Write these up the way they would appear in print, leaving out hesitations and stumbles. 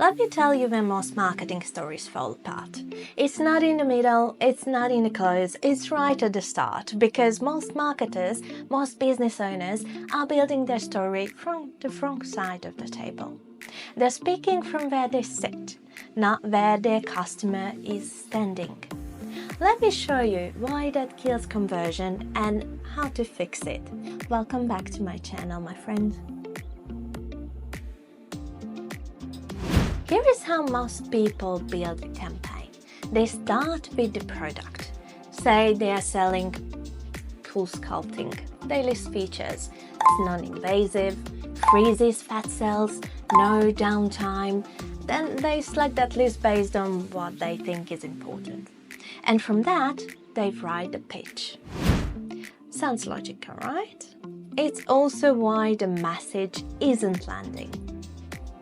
Let me tell you where most marketing stories fall apart. It's not in the middle, it's not in the close, it's right at the start, because most marketers, most business owners are building their story from the wrong side of the table. They're speaking from where they sit, not where their customer is standing. Let me show you why that kills conversion and how to fix it. Welcome back to my channel, my friend. Here is how most people build a campaign. They start with the product. Say they are selling cool sculpting. They list features. It's non-invasive, freezes fat cells, no downtime. Then they select that list based on what they think is important. And from that, they write the pitch. Sounds logical, right? It's also why the message isn't landing.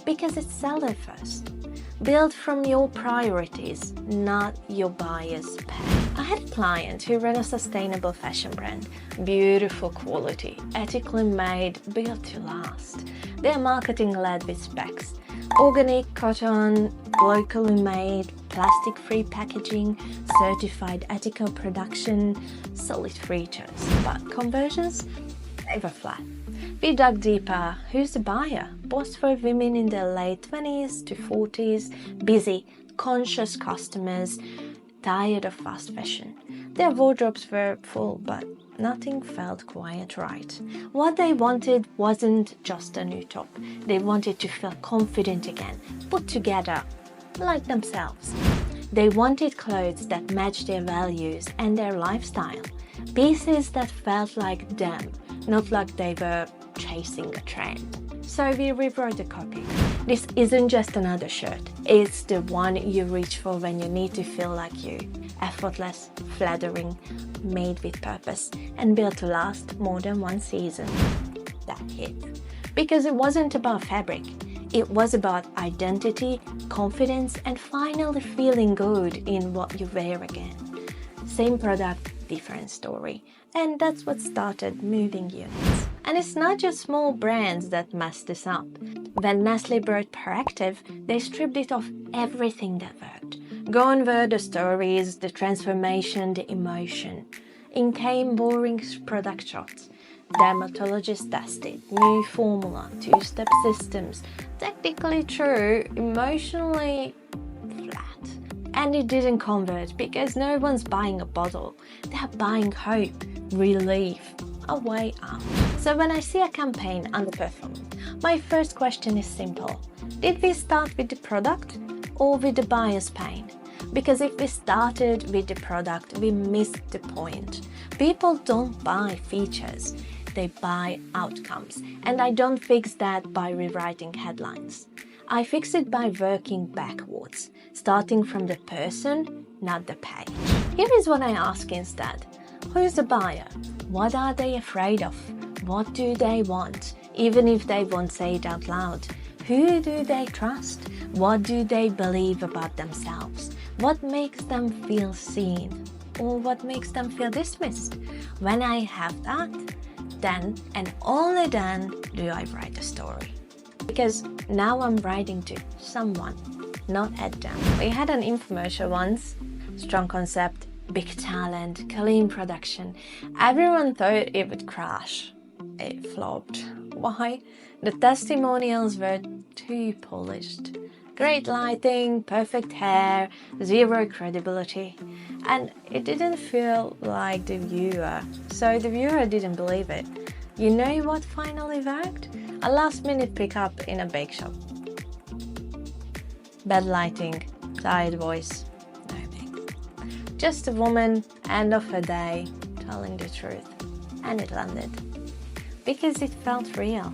Because it's seller first. Build from your priorities, not your buyer's pain. I had a client who ran a sustainable fashion brand. Beautiful quality, ethically made, built to last. Their marketing led with specs. Organic cotton, locally made, plastic-free packaging, certified ethical production, solid features. But conversions? They were flat. We dug deeper. Who's the buyer? Was for women in their late 20s to 40s, busy, conscious customers, tired of fast fashion. Their wardrobes were full, but nothing felt quite right. What they wanted wasn't just a new top. They wanted to feel confident again, put together, like themselves. They wanted clothes that matched their values and their lifestyle. Pieces that felt like them, not like they were chasing a trend. So we rewrote the copy. This isn't just another shirt. It's the one you reach for when you need to feel like you. Effortless, flattering, made with purpose, and built to last more than one season. That hit. Because it wasn't about fabric. It was about identity, confidence, and finally feeling good in what you wear again. Same product, different story. And that's what started moving units. And it's not just small brands that messed this up. When Nestlé brought Proactive, they stripped it of everything that worked. Gone were the stories, the transformation, the emotion. In came boring product shots. Dermatologists tested, new formula, two-step systems. Technically true, emotionally flat. And it didn't convert because no one's buying a bottle. They're buying hope, relief, a way out. So when I see a campaign underperform, my first question is simple. Did we start with the product or with the buyer's pain? Because if we started with the product, we missed the point. People don't buy features, they buy outcomes. And I don't fix that by rewriting headlines. I fix it by working backwards, starting from the person, not the page. Here is what I ask instead. Who's the buyer? What are they afraid of? What do they want? Even if they won't say it out loud. Who do they trust? What do they believe about themselves? What makes them feel seen? Or what makes them feel dismissed? When I have that, then and only then do I write a story. Because now I'm writing to someone, not at them. We had an infomercial once, strong concept, big talent, clean production. Everyone thought it would crash. It flopped. Why? The testimonials were too polished. Great lighting, perfect hair, zero credibility. And it didn't feel like the viewer. So the viewer didn't believe it. You know what finally worked? A last-minute pickup in a bake shop. Bad lighting, tired voice, no make. Just a woman, end of her day, telling the truth. And it landed. Because it felt real.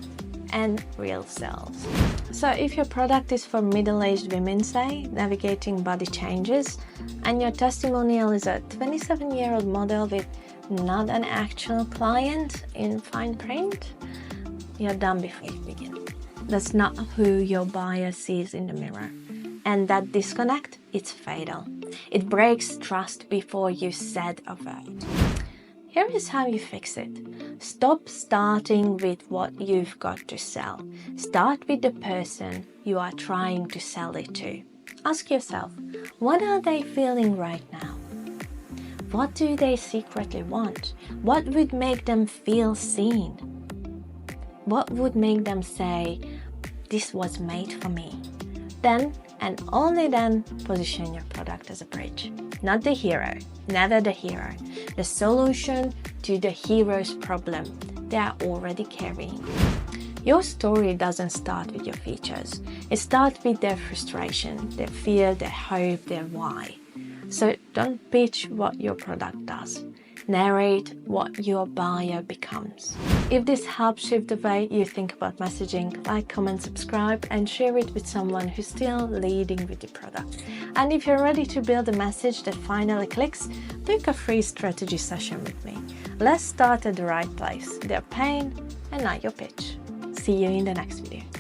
And real sells. So if your product is for middle-aged women, say, navigating body changes, and your testimonial is a 27-year-old model with not an actual client in fine print, you're done before you begin. That's not who your buyer sees in the mirror. And that disconnect, it's fatal. It breaks trust before you said a word. Here is how you fix it. Stop starting with what you've got to sell. Start with the person you are trying to sell it to. Ask yourself, what are they feeling right now? What do they secretly want? What would make them feel seen? What would make them say, this was made for me? Then, and only then, position your product as a bridge. Not the hero, never the hero. The solution to the hero's problem they are already carrying. Your story doesn't start with your features. It starts with their frustration, their fear, their hope, their why. So don't pitch what your product does. Narrate what your buyer becomes. If this helps shift the way you think about messaging, like, comment, subscribe, and share it with someone who's still leading with the product. And if you're ready to build a message that finally clicks, book a free strategy session with me. Let's start at the right place, their pain and not your pitch. See you in the next video.